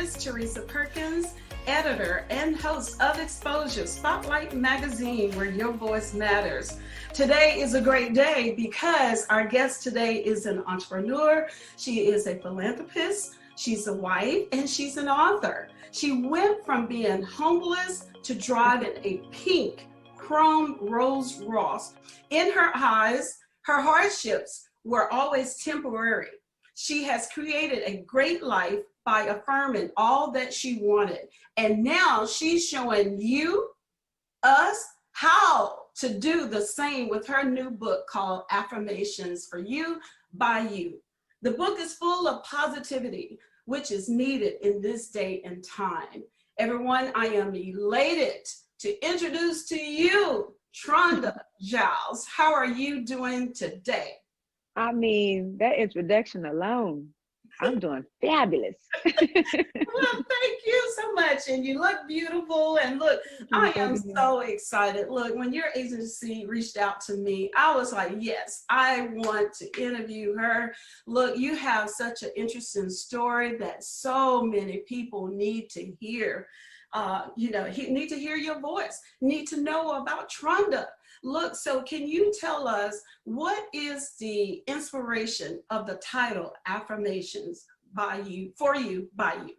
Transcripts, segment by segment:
is Teresa Perkins, editor and host of Exposure Spotlight Magazine, where your voice matters. Today is a great day because our guest today is an entrepreneur. She is a philanthropist, she's a wife, and she's an author. She went from being homeless to driving a pink chrome Rolls-Royce. In her eyes, her hardships were always temporary. She has created a great life by affirming all that she wanted. And now she's showing you, us, how to do the same with her new book called Affirmations For You by You. The book is full of positivity, which is needed in this day and time. Everyone, I am elated to introduce to you Tronda Giles. How are you doing today? I mean, that introduction alone, I'm doing fabulous. Well, thank you so much. And you look beautiful. And look, I am so excited. Look, when your agency reached out to me, I was like, yes, I want to interview her. Look, you have such an interesting story that so many people need to hear. Need to hear your voice, need to know about Tronda. Look, so can you tell us what is the inspiration of the title Affirmations by You, for you, by you?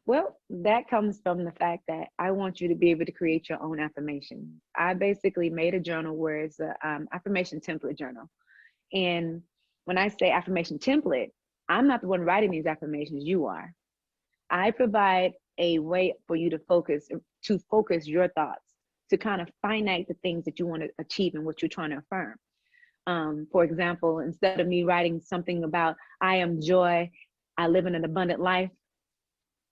Well, that comes from the fact that I want you to be able to create your own affirmation. I basically made a journal where it's a affirmation template journal. And when I say affirmation template, I'm not the one writing these affirmations, you are. I provide a way for you to focus your thoughts, to kind of finite the things that you want to achieve and what you're trying to affirm. For example, instead of me writing something about, I am joy, I live in an abundant life,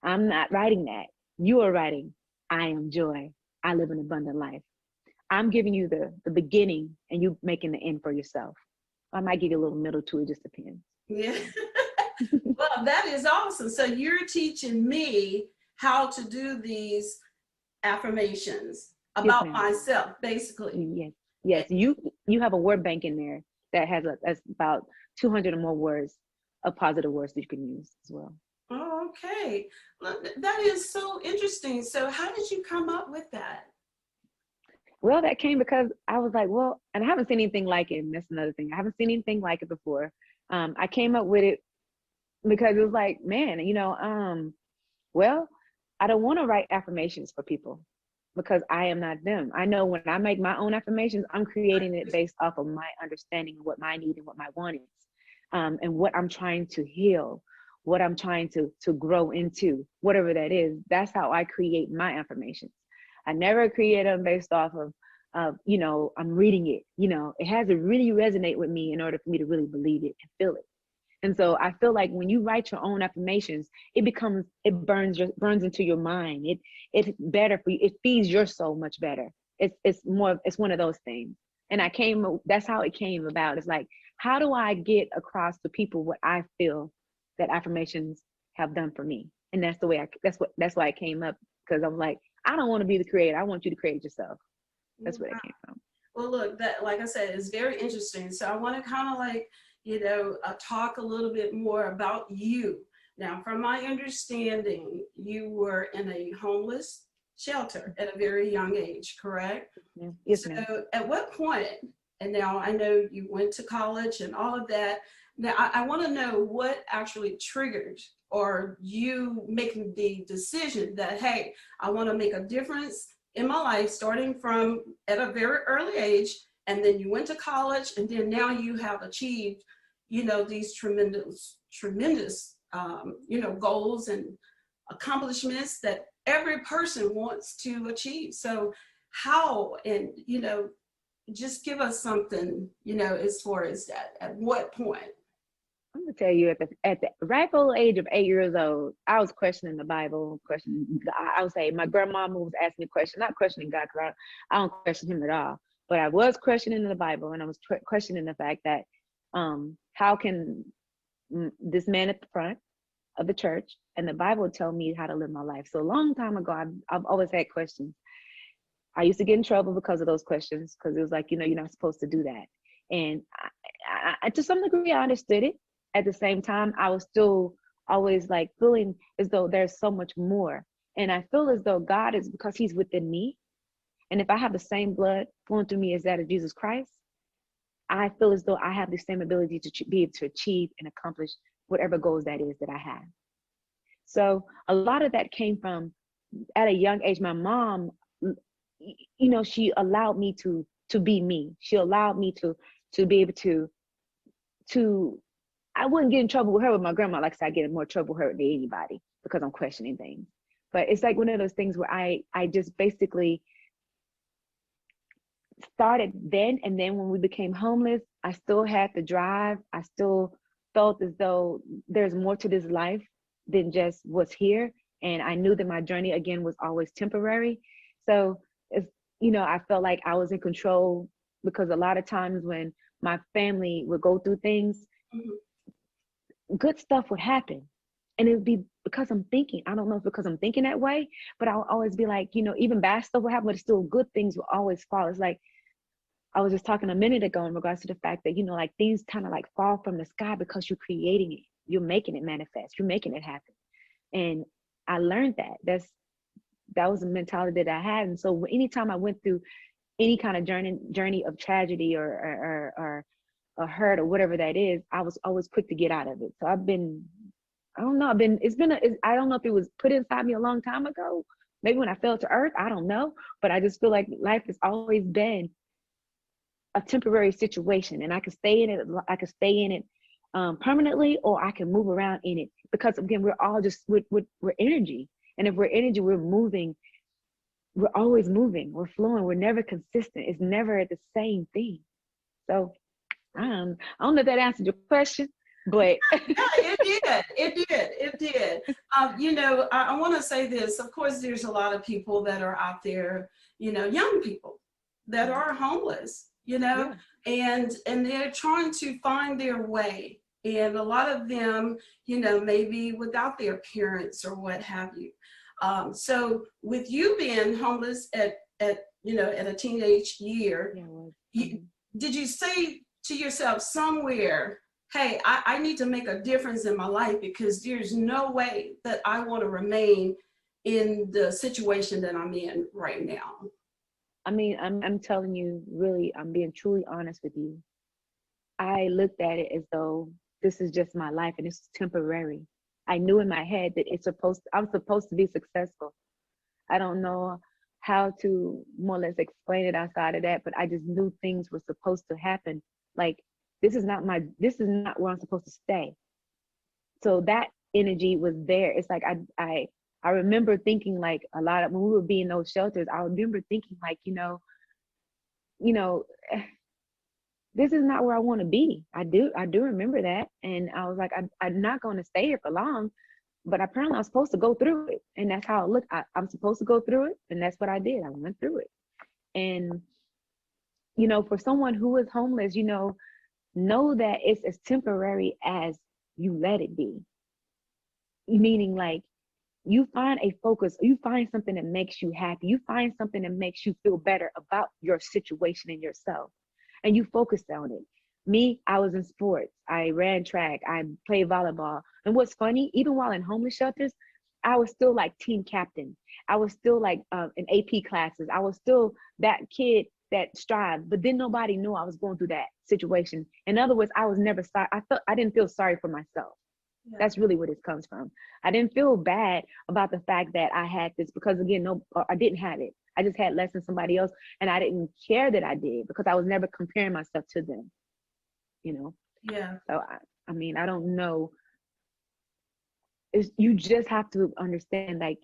I'm not writing that. You are writing, I am joy, I live an abundant life. I'm giving you the beginning and you making the end for yourself. I might give you a little middle to it, just depends. Yeah. Well, that is awesome. So you're teaching me how to do these affirmations about myself, basically. Yes. You have a word bank in there that has that's about 200 or more words of positive words that you can use as well. Oh, okay. Look, that is so interesting. So how did you come up with that? Well, that came because I was like, well, and I haven't seen anything like it. And that's another thing. I haven't seen anything like it before. I came up with it because it was like, man, well, I don't want to write affirmations for people because I am not them. I know when I make my own affirmations, I'm creating it based off of my understanding of what my need and what my want is, and what I'm trying to heal, what I'm trying to grow into, whatever that is. That's how I create my affirmations. I never create them based off of I'm reading it. It has to really resonate with me in order for me to really believe it and feel it. And so I feel like when you write your own affirmations, it burns into your mind. It's better for you. It feeds your soul much better. It's one of those things. And that's how it came about. It's like, how do I get across to people what I feel that affirmations have done for me? And that's why it came up, because I'm like, I don't want to be the creator. I want you to create it yourself. That's where it came from. Well, look, that, like I said, is very interesting. So I want to kind of like, talk a little bit more about you. Now, from my understanding, you were in a homeless shelter at a very young age, correct? Yeah. Yes, ma'am. So at what point, and now I know you went to college and all of that, now I want to know what actually triggered or you making the decision that, hey, I want to make a difference in my life starting from at a very early age, and then you went to college, and then now you have achieved, these tremendous, goals and accomplishments that every person wants to achieve. So how, and, just give us something, as far as that, at what point? I'm gonna tell you, at the ripe old age of 8 years old, I was questioning the Bible, I would say my grandmama was asking me questions, not questioning God, because I don't question him at all. But I was questioning the Bible, and I was questioning the fact that how can this man at the front of the church and the Bible tell me how to live my life? So a long time ago, I've always had questions. I used to get in trouble because of those questions, because it was like, you're not supposed to do that. And I, to some degree, I understood it. At the same time, I was still always like feeling as though there's so much more. And I feel as though God is, because he's within me. And if I have the same blood flowing through me as that of Jesus Christ, I feel as though I have the same ability to be able to achieve and accomplish whatever goals that is that I have. So a lot of that came from, at a young age, my mom, she allowed me to be me. She allowed me to be able to I wouldn't get in trouble with her. With my grandma, like I said, I get in more trouble with her than anybody because I'm questioning things. But it's like one of those things where I just basically started then, and then when we became homeless, I still had the drive. I still felt as though there's more to this life than just what's here. And I knew that my journey again was always temporary. So it's, I felt like I was in control, because a lot of times when my family would go through things, good stuff would happen. And it would be because I'm thinking. I don't know if because I'm thinking that way, but I'll always be like, even bad stuff will happen, but still good things will always fall. It's like I was just talking a minute ago in regards to the fact that, like things kind of like fall from the sky because you're creating it. You're making it manifest. You're making it happen. And I learned that was a mentality that I had. And so anytime I went through any kind of journey of tragedy or hurt or whatever that is, I was always quick to get out of it. So I don't know if it was put inside me a long time ago, maybe when I fell to earth, I don't know. But I just feel like life has always been a temporary situation, and I can stay in it permanently, or I can move around in it, because again, we're all just we're energy. And if we're energy, we're moving. We're always moving. We're flowing. We're never consistent. It's never the same thing. So I don't know if that answered your question, but Yeah, it did. I want to say this. Of course, there's a lot of people that are out there, young people that are homeless, yeah. and they're trying to find their way. And a lot of them, maybe without their parents or what have you. So with you being homeless at a teenage year, did you say to yourself somewhere, hey, I need to make a difference in my life, because there's no way that I want to remain in the situation that I'm in right now? I mean, I'm telling you, really, I'm being truly honest with you. I looked at it as though this is just my life and it's temporary. I knew in my head that I'm supposed to be successful. I don't know how to more or less explain it outside of that, but I just knew things were supposed to happen. Like, this is not where I'm supposed to stay. So that energy was there. It's like I remember thinking, like, a lot of when we would be in those shelters, I remember thinking like, this is not where I want to be. I do remember that. And I was like, I'm not going to stay here for long, but apparently I'm supposed to go through it. And that's how it looked. I'm supposed to go through it. And that's what I did. I went through it. And, for someone who is homeless, know that it's as temporary as you let it be. Meaning, like, you find a focus, you find something that makes you happy, you find something that makes you feel better about your situation and yourself, and you focus on it. Me, I was in sports. I ran track. I played volleyball. And what's funny, even while in homeless shelters, I was still like team captain. I was still like in AP classes. I was still that kid that strived, but then nobody knew I was going through that situation. In other words, I was never sorry. I didn't feel sorry for myself. Yeah. That's really where this comes from. I didn't feel bad about the fact that I had this, because again, I didn't have it. I just had less than somebody else, and I didn't care that I did, because I was never comparing myself to them. Yeah. So I mean, I don't know. You just have to understand, like,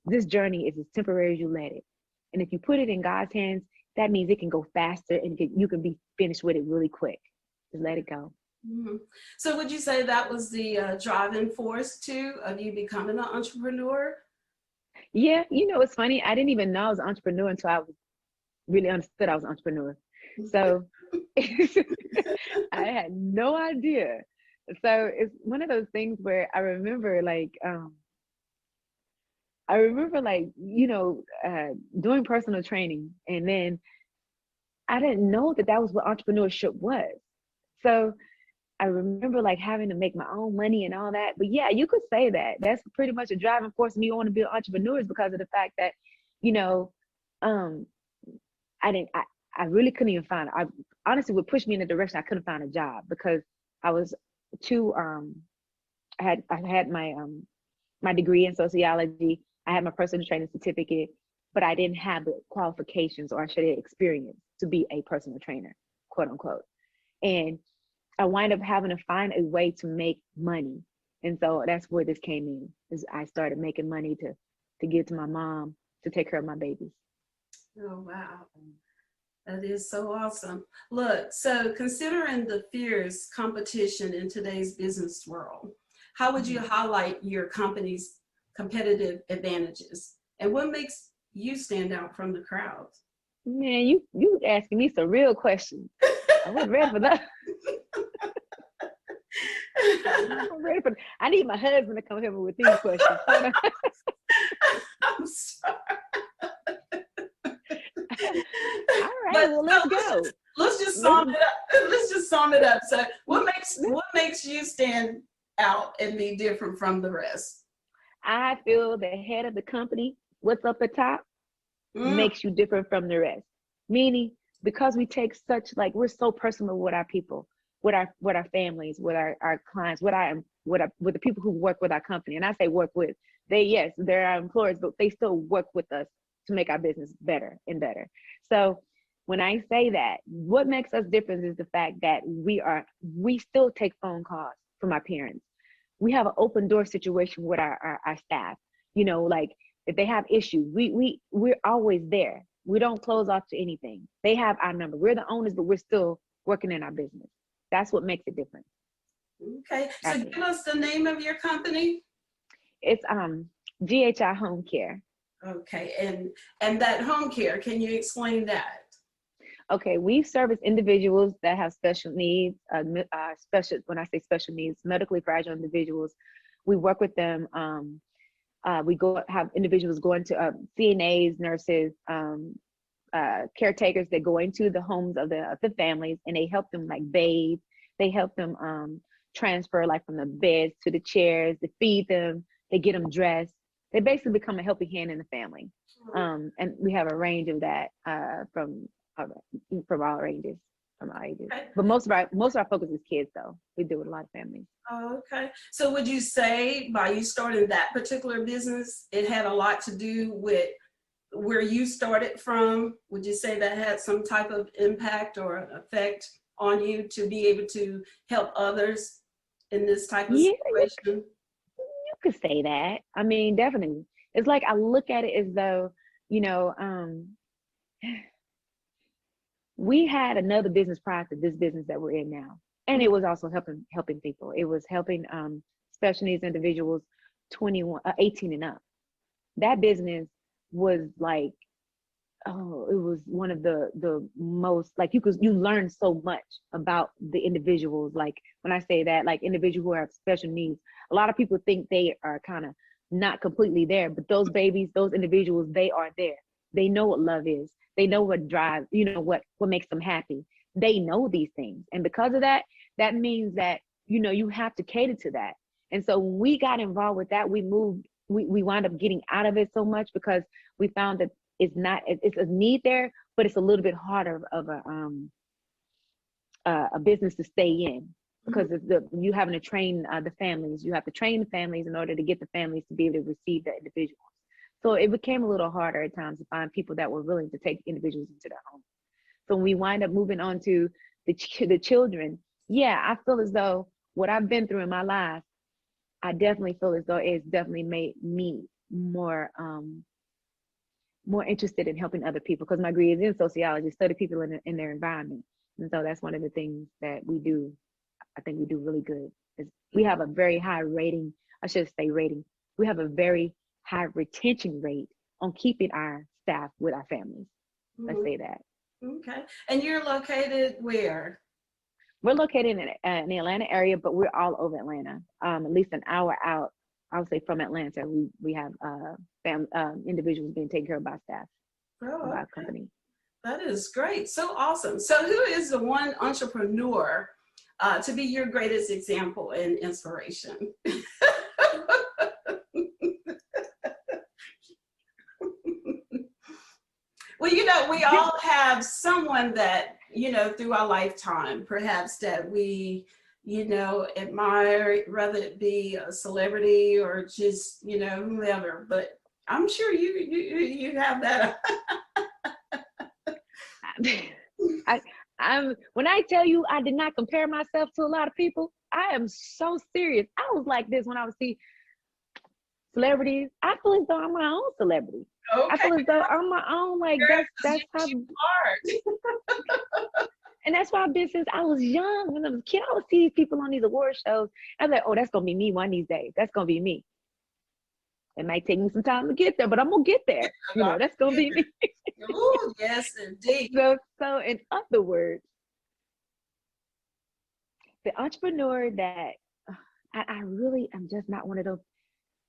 this journey is as temporary as you let it, and if you put it in God's hands, that means it can go faster, and you can be finished with it really quick. Just let it go. Mm-hmm. So would you say that was the driving force too of you becoming an entrepreneur? Yeah, it's funny. I didn't even know I was an entrepreneur until I really understood I was an entrepreneur. So I had no idea. So it's one of those things where I remember doing personal training, and then I didn't know that was what entrepreneurship was. So I remember like having to make my own money and all that. But yeah, you could say that. That's pretty much a driving force of me wanting to be an entrepreneur, is because of the fact that, you know, um, I really couldn't even find, I honestly would push me in the direction I couldn't find a job, because I was too, I had my degree in sociology. I had my personal training certificate, but I didn't have the qualifications, or I should have experience to be a personal trainer, quote unquote. And I wind up having to find a way to make money. And so that's where this came in, is I started making money to give to my mom to take care of my babies. Oh, wow. That is so awesome. Look, so considering the fierce competition in today's business world, how would you highlight your company's competitive advantages? And what makes you stand out from the crowd? Man, you asking me some real questions. I was ready for that. I'm ready for. I need my husband to come help me with these questions. I'm sorry. All right, well, let's go. Let's just sum it up. Let's just sum it up. So, what makes you stand out and be different from the rest? I feel the head of the company, what's up at top, makes you different from the rest. Meaning, because we take such, like, we're so personal with our people, with our families, with our clients, with the people who work with our company. And I say work with, they're our employers, but they still work with us to make our business better and better. So when I say that, what makes us different is the fact that we still take phone calls from our parents. We have an open door situation with our staff. You know, like if they have issues, we're always there. We don't close off to anything. They have our number. We're the owners, but we're still working in our business. That's what makes it different. Okay, so give us the name of your company. It's GHI Home Care. Okay, and that home care, can you explain that? Okay, we service individuals that have special needs, when I say special needs, medically fragile individuals. We work with them. We have individuals going to CNAs, nurses, caretakers that go into the homes of the families, and they help them like bathe. They help them transfer like from the beds to the chairs. They feed them. They get them dressed. They basically become a helping hand in the family. And we have a range of that from all ranges, from all ages. Okay. But most of our focus is kids, though. We deal with a lot of families. Oh, okay. So would you say by you starting that particular business, it had a lot to do with where you started from? Would you say that had some type of impact or effect on you to be able to help others in this type of situation? You could say that. I mean, definitely. It's like I look at it as though, we had another business prior to this business that we're in now. And it was also helping people. It was helping special needs individuals 18 and up. That business was like, it was one of the most, like, you learn so much about the individuals. Like when I say that, like individuals who have special needs, a lot of people think they are kind of not completely there, but those babies, those individuals, they are there. They know what love is. They know what drives, what makes them happy. They know these things. And because of that, that means that, you have to cater to that. And so when we got involved with that, we wound up getting out of it so much because we found that it's a need there, but it's a little bit harder of a business to stay in, because you having to train the families. You have to train the families in order to get the families to be able to receive the individuals. So it became a little harder at times to find people that were willing to take individuals into their home. So when we wind up moving on to the children, I feel as though what I've been through in my life, I definitely feel as though it's definitely made me more interested in helping other people, because my degree is in sociology, study people in their environment. And so that's one of the things that we do. I think we do really good. Is we have a very high rating. I should say rating. We have a very high retention rate on keeping our staff with our families. Let's say that. Okay. And you're located where? We're located in the Atlanta area, but we're all over Atlanta. At least an hour out, I would say, from Atlanta. We have individuals being taken care of by staff of our company. That is great. So awesome. So who is the one entrepreneur to be your greatest example and inspiration. Well, we all have someone that, through our lifetime, perhaps that we, admire, whether it be a celebrity or just, whoever. But I'm sure you have that. I'm when I tell you I did not compare myself to a lot of people, I am so serious. I was like this when I would see celebrities. I feel as though I'm my own celebrity. Okay. I feel as though I'm my own, like that's how and that's why I've been since I was young. When I was a kid, I would see people on these award shows. I was like, oh, that's gonna be me one of these days. That's gonna be me. It might take me some time to get there, but I'm gonna get there. That's gonna be me. Oh, yes, indeed. So in other words, the entrepreneur that I really am just not one of those.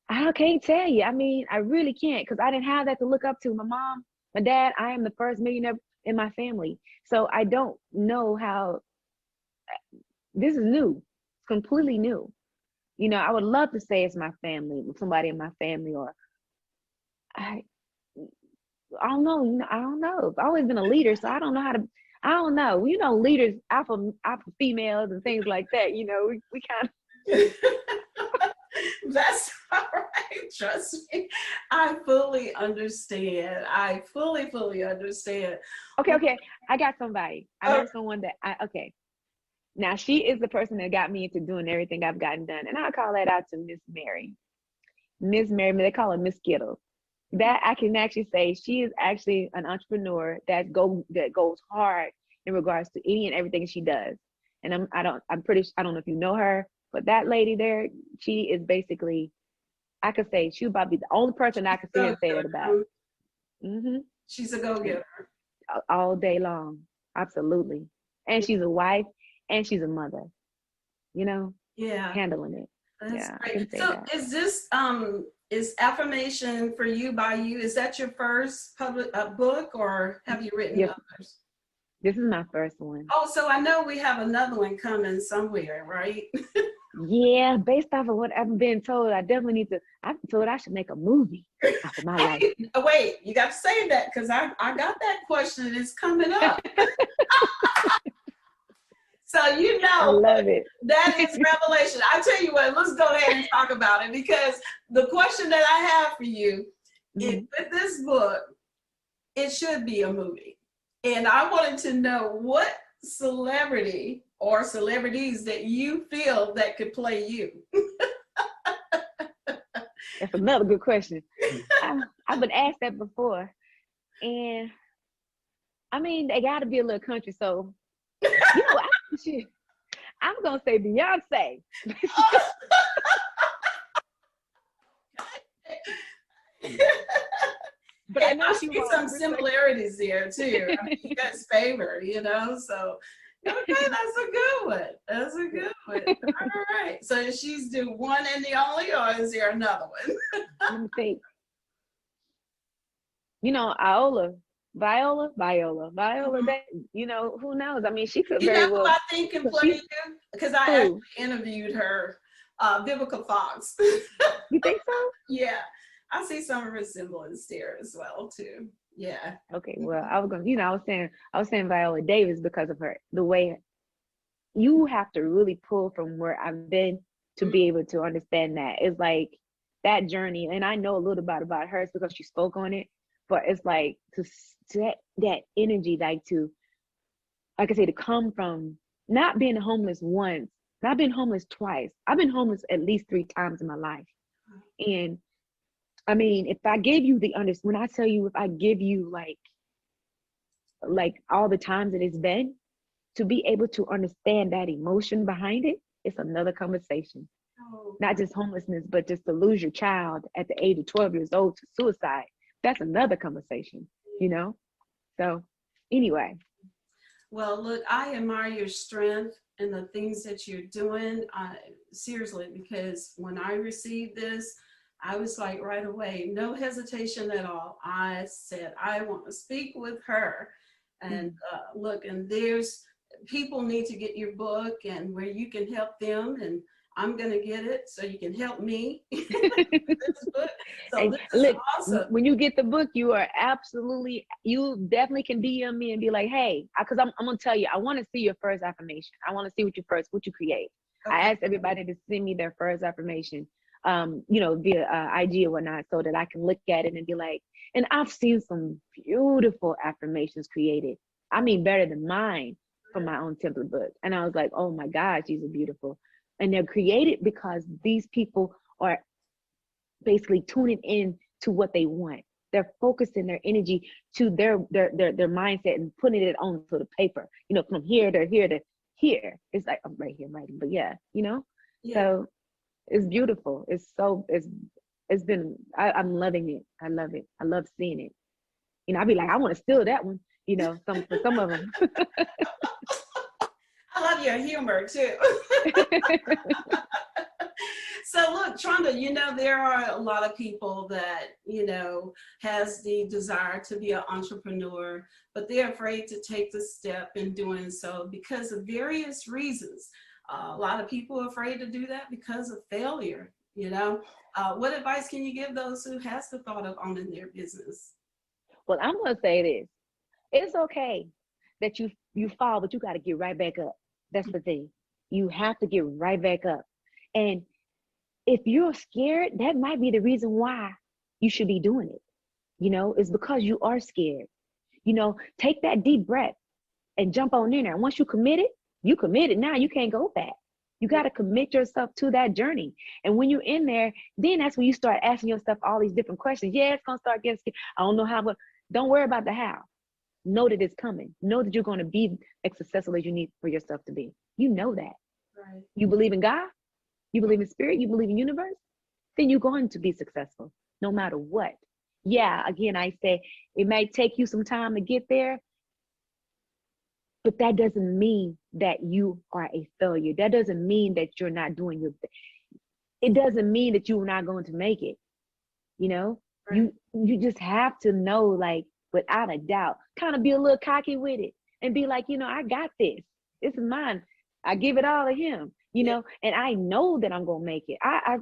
I can't tell you. I mean, I really can't, because I didn't have that to look up to. My mom, my dad, I am the first millionaire in my family. So I don't know how, this is new. It's completely new. I would love to say it's my family, somebody in my family, or I don't know. I don't know. I've always been a leader, so I don't know how to, I don't know. Leaders, alpha females and things like that, we kind of. That's all right. Trust me. I fully understand. I fully understand. Okay. I got somebody. I know someone that okay. Now she is the person that got me into doing everything I've gotten done. And I call that out to Miss Mary. Miss Mary, they call her Miss Skittles. That I can actually say she is actually an entrepreneur that goes hard in regards to any and everything she does. And I don't know if you know her, but that lady there, she is basically, I could say she would about be the only person I could see and say that about. Mm-hmm. She's a go-getter. All day long. Absolutely. And she's a wife and she's a mother, handling it. That's great. I can say so that. Is this is Affirmation for You by You, is that your first public book, or have you written others? This is my first one. Oh, so I know we have another one coming somewhere, right? Yeah, based off of what I've been told, I've been told I should make a movie off of my life. Wait, you got to say that, because I got that question and it's coming up. So I love it. That is revelation. I tell you what, let's go ahead and talk about it, because the question that I have for you, with this book, it should be a movie. And I wanted to know what celebrity or celebrities that you feel that could play you. That's another good question. I've been asked that before. And I mean, they got to be a little country. So, I'm going to say Beyonce. But I know she see some similarities there too. I mean, you guys favor, so okay, that's a good one. That's a good one. All right. So she's the one and the only, or is there another one? Let me think. Viola, that, who knows? I mean, she could very well. Who I think can play you? Because I actually interviewed her, Vivica Fox. You think so? Yeah. I see some resemblance there as well too. Yeah. Okay. Well, I was saying Viola Davis because of the way you have to really pull from where I've been to be able to understand that. It's like that journey, and I know a little bit about her because she spoke on it. But it's like to set that energy, like I say, to come from not being homeless once, not being homeless twice. I've been homeless at least 3 times in my life, and I mean, if I gave you when I tell you, if I give you like all the times that it's been, to be able to understand that emotion behind it, it's another conversation. Oh. Not just homelessness, but just to lose your child at the age of 12 years old to suicide. That's another conversation, So anyway. Well, look, I admire your strength and the things that you're doing, seriously, because when I received this, I was like right away, no hesitation at all. I said, I want to speak with her. And look, and there's people need to get your book and where you can help them, and I'm going to get it so you can help me. This book. So And this is look, awesome. when you get the book, you are absolutely, you definitely can DM me and be like, hey, because I'm gonna tell you, I want to see your first affirmation. I want to see what you create. I Okay. asked everybody to send me their first affirmation, via IG or whatnot, so that I can look at it and be like, and I've seen some beautiful affirmations created. I mean, better than mine from my own template book. And I was like, oh my gosh, these are beautiful. And they're created because these people are basically tuning in to what they want. They're focusing their energy to their mindset and putting it onto the paper. From here to here to here. It's like I'm right here writing, but yeah. Yeah. So it's beautiful. It's been. I'm loving it. I love it. I love seeing it. I'll be like, I want to steal that one. For some of them. I love your humor too. So look, Tronda, there are a lot of people that, has the desire to be an entrepreneur, but they're afraid to take the step in doing so because of various reasons. A lot of people are afraid to do that because of failure, What advice can you give those who has the thought of owning their business? Well, I'm going to say this. It's okay that you fall, but you got to get right back up. That's the thing. You have to get right back up. And if you're scared, that might be the reason why you should be doing it. It's because you are scared. Take that deep breath and jump on in there. And once you committed, now. You can't go back. You got to commit yourself to that journey. And when you're in there, then that's when you start asking yourself all these different questions. Yeah, it's going to start getting scared. I don't know how, but don't worry about the how. Know that it's coming. Know that you're going to be as successful as you need for yourself to be. You know that. Right. You believe in God? You believe in spirit? You believe in universe? Then you're going to be successful no matter what. Yeah, again, I say it might take you some time to get there, but that doesn't mean that you are a failure. That doesn't mean that you're not doing your best. It doesn't mean that you're not going to make it. Right. You just have to know, like, without a doubt, kind of be a little cocky with it and be like, I got this. This is mine. I give it all to him, and I know that I'm gonna make it. I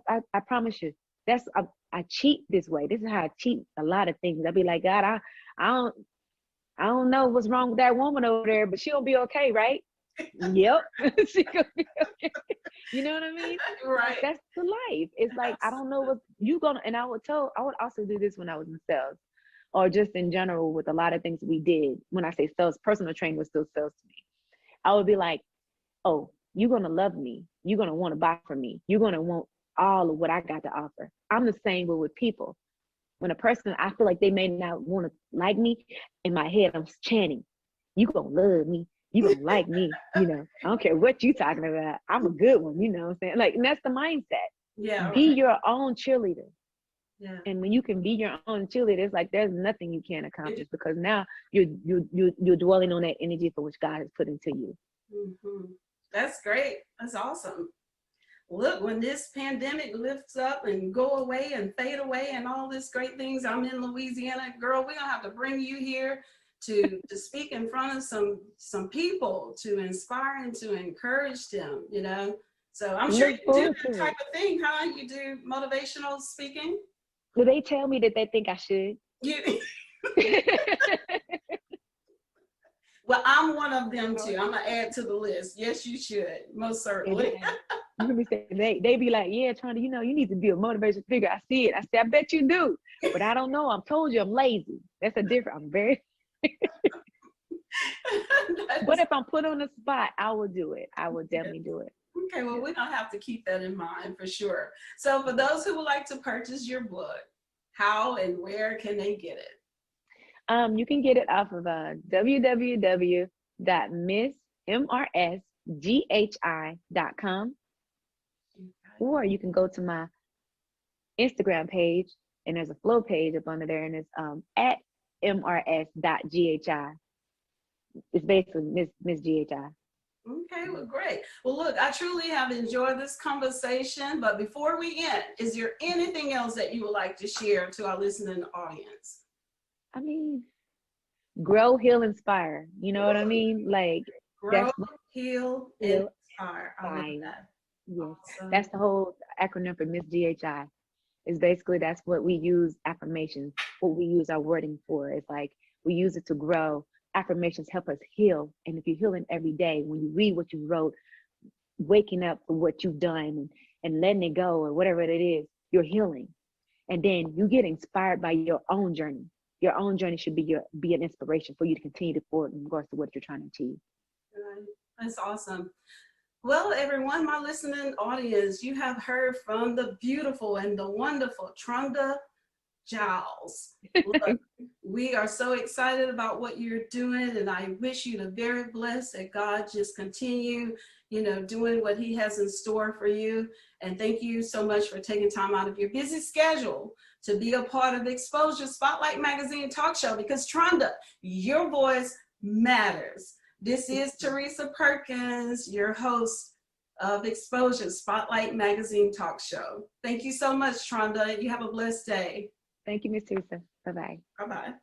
promise you. I cheat this way. This is how I cheat a lot of things. I'll be like, God, I don't know what's wrong with that woman over there, but she'll be okay, right? Yep. She gonna be okay. You know what I mean? Right. That's the life. It's like, I don't know what you gonna, and I would also do this when I was in sales, or just in general with a lot of things we did. When I say sales, personal training was still sales to me. I would be like, oh, you're going to love me. You're going to want to buy from me. You're going to want all of what I got to offer. I'm the same way with people. When a person, I feel like they may not want to like me, in my head, I'm chanting, you going to love me. You going to like me. I don't care what you talking about. I'm a good one. You know what I'm saying? Like, and that's the mindset. Yeah. Be your own cheerleader. Yeah. And when you can be your own cheerleader, it's like there's nothing you can't accomplish, because now you're dwelling on that energy for which God has put into you. Mm-hmm. That's great. That's awesome. Look, when this pandemic lifts up and go away and fade away and all these great things, I'm in Louisiana, girl, we're gonna have to bring you here to speak in front of some people, to inspire and to encourage them, So I'm sure you do that type of thing, huh? You do motivational speaking? Do they tell me that they think I should? Well, I'm one of them too. I'm gonna add to the list. Yes, you should, most certainly. You hear me say they be like, yeah, Tronda, you need to be a motivational figure. I see it. I say, I bet you do, but I don't know. I've told you I'm lazy. That's a different. I'm very. But if I'm put on the spot, I will do it. I will definitely do it. Okay, well, we're gonna have to keep that in mind for sure. So, for those who would like to purchase your book, how and where can they get it? You can get it off of www.missmrsghi.com, or you can go to my Instagram page, and there's a flow page up under there, and it's at mrs.ghi. It's basically Miss Ghi. Okay, well, great. Well, look, I truly have enjoyed this conversation, but before we end, is there anything else that you would like to share to our listening audience? I mean, grow, heal, inspire. You know what I mean? Like, Grow, That's what heal, and feel inspire. I love fine. that. Yes. Awesome. That's the whole acronym for Miss GHI. Is basically that's what we use affirmations, what we use our wording for. It's like we use it to grow. Affirmations help us heal. And if you're healing every day, when you read what you wrote, waking up for what you've done and letting it go or whatever it is, you're healing. And then you get inspired by your own journey. Your own journey should be an inspiration for you to continue to forward in regards to what you're trying to achieve. Right. That's awesome. Well, everyone, my listening audience, you have heard from the beautiful and the wonderful Tronda Giles. Look, we are so excited about what you're doing, and I wish you the very blessed that God just continue, doing what He has in store for you. And thank you so much for taking time out of your busy schedule to be a part of Exposure Spotlight Magazine talk show, because Tronda, your voice matters. This is Teresa Perkins, your host of Exposure Spotlight Magazine talk show. Thank you so much, Tronda. You have a blessed day. Thank you, Miss Teresa. Bye bye. Bye bye.